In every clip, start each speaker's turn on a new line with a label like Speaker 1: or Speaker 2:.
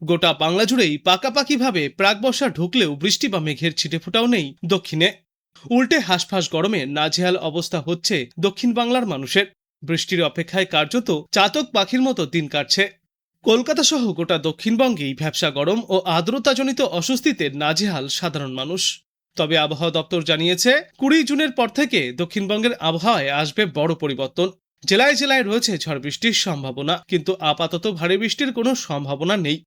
Speaker 1: গোটা বাংলা জুড়েই পাকাপাকিভাবে প্রাকবর্ষা ঢুকলেও বৃষ্টি বা মেঘের ছিটেফোঁটাও নেই দক্ষিণে। উল্টে হাঁসফাঁস গরমে নাজেহাল অবস্থা হচ্ছে দক্ষিণ বাংলার মানুষের। বৃষ্টির অপেক্ষায় কার্যত চাতক পাখির মতো দিন কাটছে। কলকাতা সহ গোটা দক্ষিণবঙ্গেই ভ্যাপসা গরম ও আর্দ্রতাজনিত অস্বস্তিতে নাজেহাল সাধারণ মানুষ। তবে আবহাওয়া দপ্তর জানিয়েছে 20 জুনের পর থেকে দক্ষিণবঙ্গের আবহাওয়ায় আসবে বড় পরিবর্তন। জেলায় জেলায় রয়েছে ঝড় বৃষ্টির সম্ভাবনা, কিন্তু আপাতত ভারী বৃষ্টির কোনো সম্ভাবনা নেই।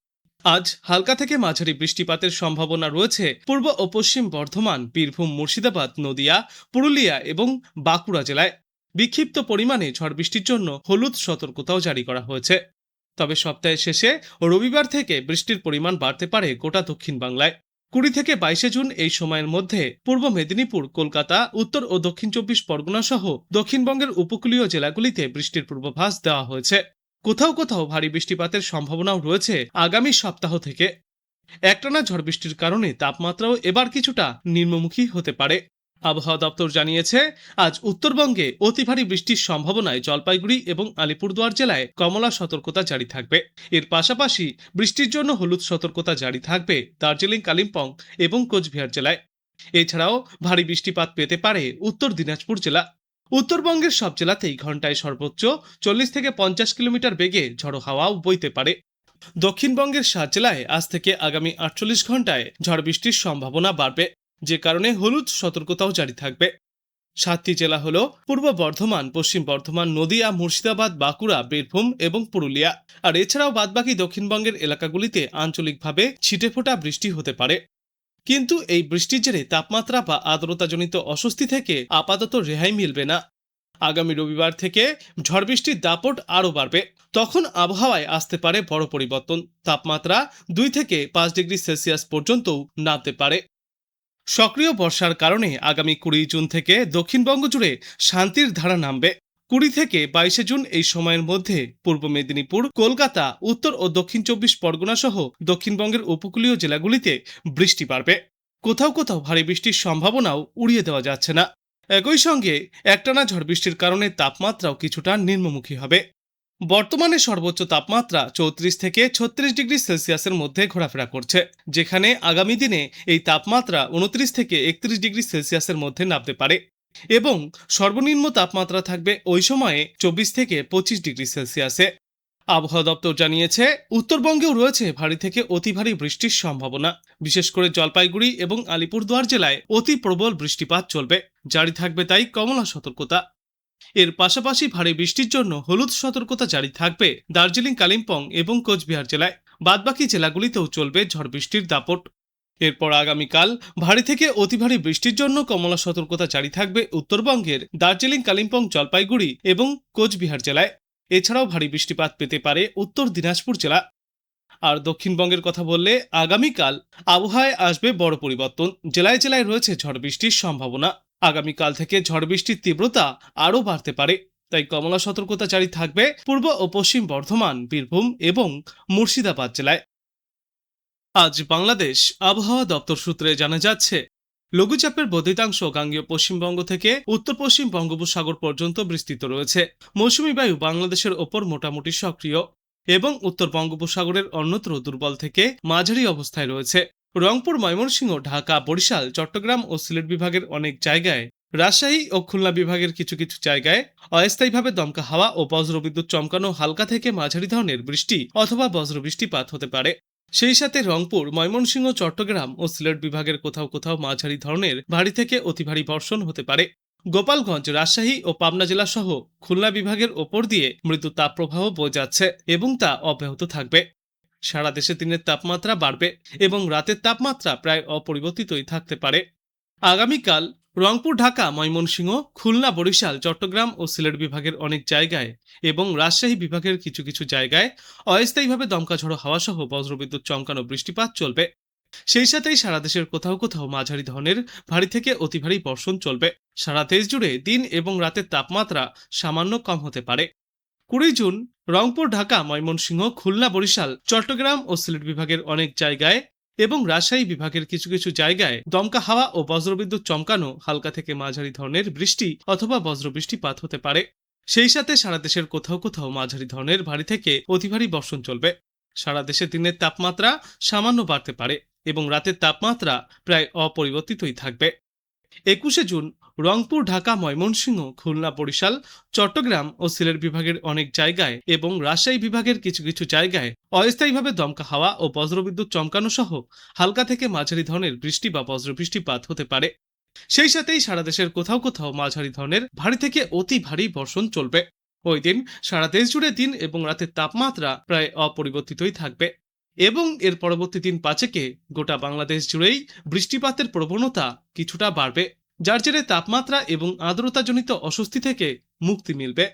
Speaker 1: আজ হালকা থেকে মাঝারি বৃষ্টিপাতের সম্ভাবনা রয়েছে পূর্ব ও পশ্চিম বর্ধমান, বীরভূম, মুর্শিদাবাদ, নদিয়া, পুরুলিয়া এবং বাঁকুড়া জেলায়। বিক্ষিপ্ত পরিমাণে ঝড় বৃষ্টির জন্য হলুদ সতর্কতাও জারি করা হয়েছে। তবে সপ্তাহের শেষে রবিবার থেকে বৃষ্টির পরিমাণ বাড়তে পারে গোটা দক্ষিণ বাংলায়। 20 থেকে 22 জুন এই সময়ের মধ্যে পূর্ব মেদিনীপুর, কলকাতা, উত্তর ও দক্ষিণ 24 পরগনা সহ দক্ষিণবঙ্গের উপকূলীয় জেলাগুলিতে বৃষ্টির পূর্বাভাস দেওয়া হয়েছে। কোথাও কোথাও ভারী বৃষ্টিপাতের সম্ভাবনাও রয়েছে আগামী সপ্তাহ থেকে। একটানা ঝড় বৃষ্টির কারণে তাপমাত্রাও এবার কিছুটা নিম্নমুখী হতে পারে। আবহাওয়া দপ্তর জানিয়েছে, আজ উত্তরবঙ্গে অতি ভারী বৃষ্টির সম্ভাবনায় জলপাইগুড়ি এবং আলিপুরদুয়ার জেলায় কমলা সতর্কতা জারি থাকবে। এর পাশাপাশি বৃষ্টির জন্য হলুদ সতর্কতা জারি থাকবে দার্জিলিং, কালিম্পং এবং কোচবিহার জেলায়। এছাড়াও ভারী বৃষ্টিপাত পেতে পারে উত্তর দিনাজপুর জেলা। উত্তরবঙ্গের সব জেলাতেই ঘন্টায় সর্বোচ্চ 40 থেকে 50 কিলোমিটার বেগে ঝড়ো হাওয়াও বইতে পারে। দক্ষিণবঙ্গের 7 জেলায় আজ থেকে আগামী 48 ঘন্টায় ঝড় বৃষ্টির সম্ভাবনা বাড়বে, যে কারণে হলুদ সতর্কতাও জারি থাকবে। 7টি জেলা হল পূর্ব বর্ধমান, পশ্চিম বর্ধমান, নদিয়া, মুর্শিদাবাদ, বাঁকুড়া, বীরভূম এবং পুরুলিয়া। আর এছাড়াও বাদবাকি দক্ষিণবঙ্গের এলাকাগুলিতে আঞ্চলিকভাবে ছিটেফোঁটা বৃষ্টি হতে পারে। কিন্তু এই বৃষ্টির জেরে তাপমাত্রা বা আর্দ্রতাজনিত অস্বস্তি থেকে আপাতত রেহাই মিলবে না। আগামী রবিবার থেকে ঝড় বৃষ্টির দাপট আরও বাড়বে। তখন আবহাওয়ায় আসতে পারে বড় পরিবর্তন। তাপমাত্রা 2 থেকে 5 ডিগ্রি সেলসিয়াস পর্যন্তও নামতে পারে। সক্রিয় বর্ষার কারণে আগামী 20 জুন থেকে দক্ষিণবঙ্গ জুড়ে শান্তির ধারা নামবে। 20 থেকে 22 জুন এই সময়ের মধ্যে পূর্ব মেদিনীপুর, কলকাতা, উত্তর ও দক্ষিণ 24 পরগনা সহ দক্ষিণবঙ্গের উপকূলীয় জেলাগুলিতে বৃষ্টি বাড়বে। কোথাও কোথাও ভারী বৃষ্টির সম্ভাবনাও উড়িয়ে দেওয়া যাচ্ছে না। একই সঙ্গে একটানা ঝড় বৃষ্টির কারণে তাপমাত্রাও কিছুটা নিম্নমুখী হবে। বর্তমানে সর্বোচ্চ তাপমাত্রা 34 থেকে 36 ডিগ্রি সেলসিয়াসের মধ্যে ঘোরাফেরা করছে, যেখানে আগামী দিনে এই তাপমাত্রা 29 থেকে 31 ডিগ্রি সেলসিয়াসের মধ্যে নামতে পারে এবং সর্বনিম্ন তাপমাত্রা থাকবে ওই সময়ে 24 থেকে 25 ডিগ্রি সেলসিয়াসে। আবহাওয়া দপ্তর জানিয়েছে, উত্তরবঙ্গেও রয়েছে ভারী থেকে অতি ভারী বৃষ্টির সম্ভাবনা। বিশেষ করে জলপাইগুড়ি এবং আলিপুরদুয়ার জেলায় অতি প্রবল বৃষ্টিপাত চলবে। জারি থাকবে তাই কমলা সতর্কতা। এর পাশাপাশি ভারী বৃষ্টির জন্য হলুদ সতর্কতা জারি থাকবে দার্জিলিং, কালিম্পং এবং কোচবিহার জেলায়। বাদবাকি জেলাগুলিতেও চলবে ঝড় বৃষ্টির দাপট। এরপর আগামীকাল ভারী থেকে অতি ভারী বৃষ্টির জন্য কমলা সতর্কতা জারি থাকবে উত্তরবঙ্গের দার্জিলিং, কালিম্পং, জলপাইগুড়ি এবং কোচবিহার জেলায়। এছাড়াও ভারী বৃষ্টিপাত পেতে পারে উত্তর দিনাজপুর জেলা। আর দক্ষিণবঙ্গের কথা বললে আগামীকাল আবহাওয়ায় আসবে বড় পরিবর্তন। জেলায় জেলায় রয়েছে ঝড় বৃষ্টির সম্ভাবনা। আগামীকাল থেকে ঝড় বৃষ্টির তীব্রতা আরও বাড়তে পারে। তাই কমলা সতর্কতা জারি থাকবে পূর্ব ও পশ্চিম বর্ধমান, বীরভূম এবং মুর্শিদাবাদ জেলায়। আজ বাংলাদেশ আবহাওয়া দপ্তর সূত্রে জানা যাচ্ছে, লঘুচাপের বর্ধিতাংশ গাঙ্গেয় পশ্চিমবঙ্গ থেকে উত্তর পশ্চিম বঙ্গোপসাগর পর্যন্ত বিস্তৃত রয়েছে। মৌসুমী বায়ু বাংলাদেশের ওপর মোটামুটি সক্রিয় এবং উত্তর বঙ্গোপসাগরের অন্যত্র দুর্বল থেকে মাঝারি অবস্থায় রয়েছে। রংপুর, ময়মনসিংহ, ঢাকা, বরিশাল, চট্টগ্রাম ও সিলেট বিভাগের অনেক জায়গায়, রাজশাহী ও খুলনা বিভাগের কিছু কিছু জায়গায় অস্থায়ীভাবে দমকা হাওয়া ও বজ্রবিদ্যুৎ চমকানো হালকা থেকে মাঝারি ধরনের বৃষ্টি অথবা বজ্রবৃষ্টিপাত হতে পারে। সেই সাথে রংপুর, ময়মনসিংহ, চট্টগ্রাম ও সিলেট বিভাগের কোথাও কোথাও মাঝারি ধরনের ভারী থেকে অতি ভারী বর্ষণ হতে পারে। গোপালগঞ্জ, রাজশাহী ও পাবনা জেলা সহ খুলনা বিভাগের ওপর দিয়ে মৃদু তাপপ্রবাহ বয়ে যাচ্ছে এবং তা অব্যাহত থাকবে। সারা দেশে দিনের তাপমাত্রা বাড়বে এবং রাতের তাপমাত্রা প্রায় অপরিবর্তিতই থাকতে পারে। আগামীকাল রংপুর, ঢাকা, ময়মনসিংহ, খুলনা, বরিশাল, চট্টগ্রাম ও সিলেট বিভাগের অনেক জায়গায় এবং রাজশাহী বিভাগের কিছু কিছু জায়গায় অস্থায়ীভাবে দমকা ঝড়ো হাওয়া সহ বজ্রবিদ্যুৎ চমকানো বৃষ্টিপাত চলবে। সেই সাথেই সারা দেশের কোথাও কোথাও মাঝারি ধরনের ভারী থেকে অতি ভারী বর্ষণ চলবে। সারা দেশ জুড়ে দিন এবং রাতের তাপমাত্রা সামান্য কম হতে পারে। 20 জুন রংপুর, ঢাকা, ময়মনসিংহ, খুলনা, বরিশাল, চট্টগ্রাম ও সিলেট বিভাগের অনেক জায়গায় এবং রাজশাহী বিভাগের কিছু কিছু জায়গায় দমকা হাওয়া ও বজ্রবিদ্যুৎ চমকানো হালকা থেকে মাঝারি ধরনের বৃষ্টি অথবা বজ্রবৃষ্টিপাত হতে পারে। সেই সাথে সারা দেশের কোথাও কোথাও মাঝারি ধরনের ভারী থেকে অতি ভারী বর্ষণ চলবে। সারা দেশে দিনের তাপমাত্রা সামান্য বাড়তে পারে এবং রাতের তাপমাত্রা প্রায় অপরিবর্তিতই থাকবে। 21শে জুন রংপুর, ঢাকা, ময়মনসিংহ, খুলনা, বরিশাল, চট্টগ্রাম ও সিলেট বিভাগের অনেক জায়গায় এবং রাজশাহী বিভাগের কিছু কিছু জায়গায় অস্থায়ীভাবে দমকা হাওয়া ও বজ্রবিদ্যুৎ চমকানো সহ হালকা থেকে মাঝারি ধরনের বৃষ্টি বা বজ্রবৃষ্টিপাত হতে পারে। সেই সাথেই সারা দেশের কোথাও কোথাও মাঝারি ধরনের ভারী থেকে অতি ভারী বর্ষণ চলবে। ওই দিন সারা দেশ জুড়ে দিন এবং রাতের তাপমাত্রা প্রায় অপরিবর্তিতই থাকবে এবং এর পরবর্তী দিন 5-এ গোটা বাংলাদেশ জুড়েই বৃষ্টিপাতের প্রবণতা কিছুটা বাড়বে, যার জেরে তাপমাত্রা এবং আর্দ্রতাজনিত অস্বস্তি থেকে মুক্তি মিলবে।